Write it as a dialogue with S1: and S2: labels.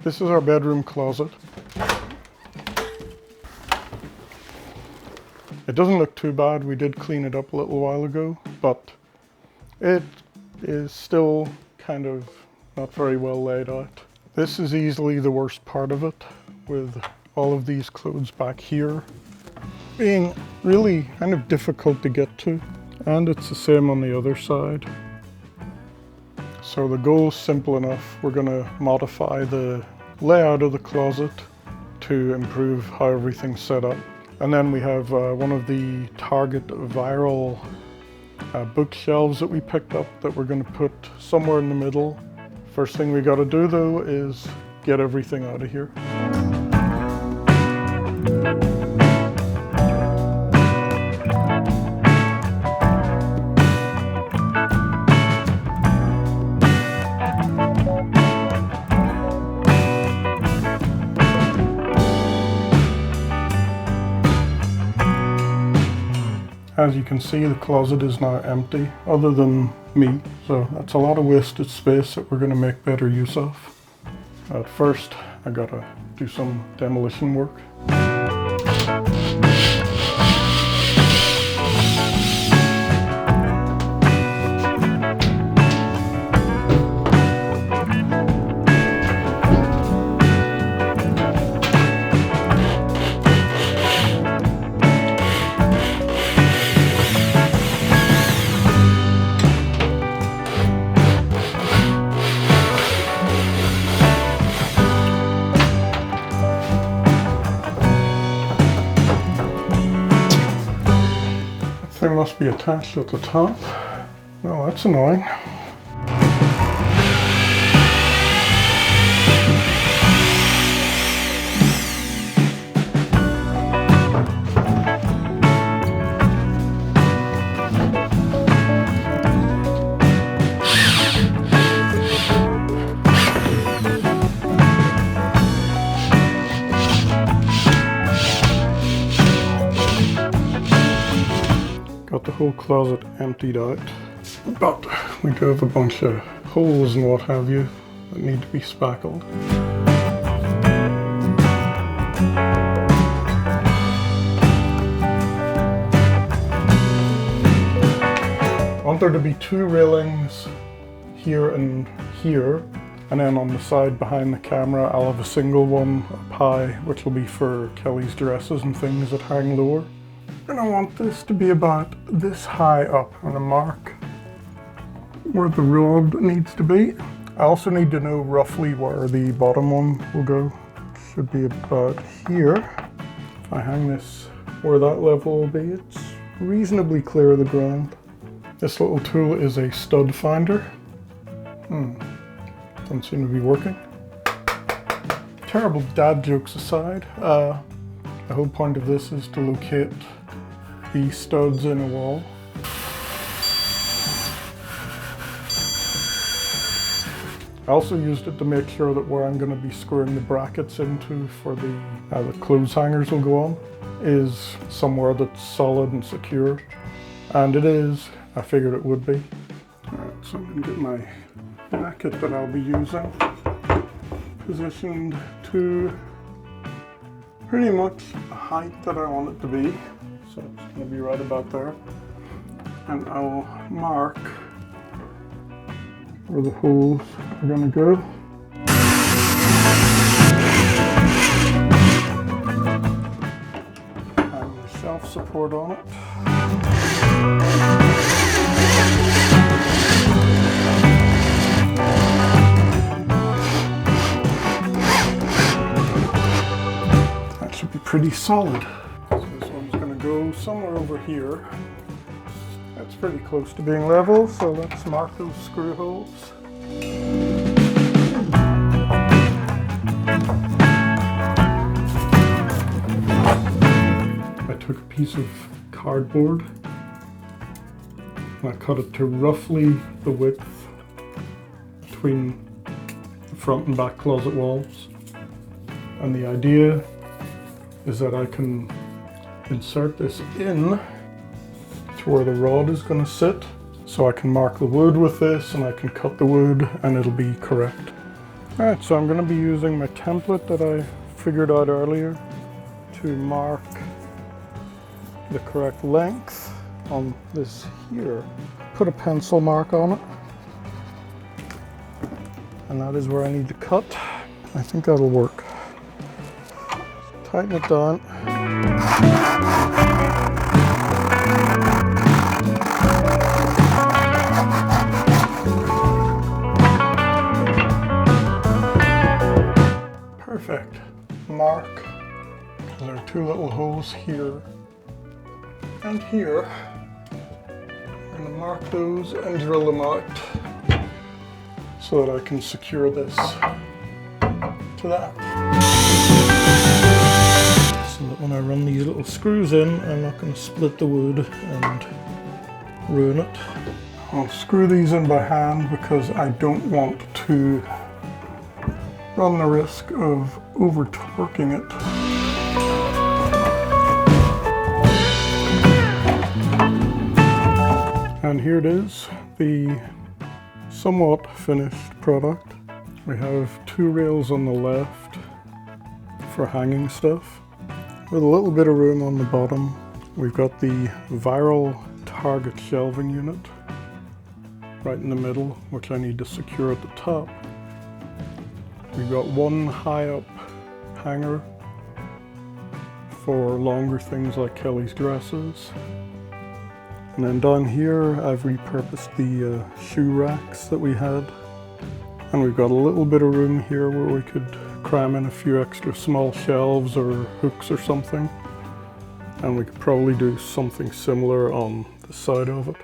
S1: This is our bedroom closet. It doesn't look too bad. We did clean it up a little while ago, but it is still kind of not very well laid out. This is easily the worst part of it, with all of these clothes back here being really kind of difficult to get to. And it's the same on the other side. So the goal is simple enough. We're going to modify the layout of the closet to improve how everything's set up. And then we have one of the Target viral bookshelves that we picked up that we're going to put somewhere in the middle. First thing we got to do though is get everything out of here. As you can see, the closet is now empty, other than me, so that's a lot of wasted space that we're going to make better use of. At first, I gotta do some demolition work. Thing must be attached at the top. Oh, that's annoying. Got the whole closet emptied out, but we do have a bunch of holes and what have you that need to be spackled. I want there to be two railings here and here, and then on the side behind the camera I'll have a single one up high, which will be for Kelly's dresses and things that hang lower. And I want this to be about this high up. I'm gonna mark where the rod needs to be. I also need to know roughly where the bottom one will go. Should be about here. If I hang this where that level will be, it's reasonably clear of the ground. This little tool is a stud finder. Doesn't seem to be working. Terrible dad jokes aside, the whole point of this is to locate the studs in a wall. I also used it to make sure that where I'm going to be screwing the brackets into for the clothes hangers will go on is somewhere that's solid and secure. And it is. I figured it would be. Alright, so I'm going to get my bracket that I'll be using positioned to pretty much the height that I want it to be. So it's going to be right about there. And I'll mark where the holes are going to go. And the shelf support on it. That should be pretty solid. Go somewhere over here. That's pretty close to being level, so let's mark those screw holes. I took a piece of cardboard and I cut it to roughly the width between the front and back closet walls. And the idea is that I can insert this in to where the rod is going to sit, so I can mark the wood with this and I can cut the wood and it'll be correct. Alright, so I'm going to be using my template that I figured out earlier to mark the correct length on this here. Put a pencil mark on it, and that is where I need to cut. I think that'll work. Tighten it down. Perfect. Mark. There are two little holes here and here. I'm going to mark those and drill them out so that I can secure this to that. So that when I run these little screws in, I'm not going to split the wood and ruin it. I'll screw these in by hand because I don't want to run the risk of over torquing it. And here it is, the somewhat finished product. We have two rails on the left for hanging stuff, with a little bit of room on the bottom. We've got the viral target shelving unit right in the middle, which I need to secure at the top. We've got one high up hanger for longer things like Kelly's dresses. And then down here I've repurposed the shoe racks that we had. And we've got a little bit of room here where we could cram in a few extra small shelves or hooks or something. And we could probably do something similar on the side of it.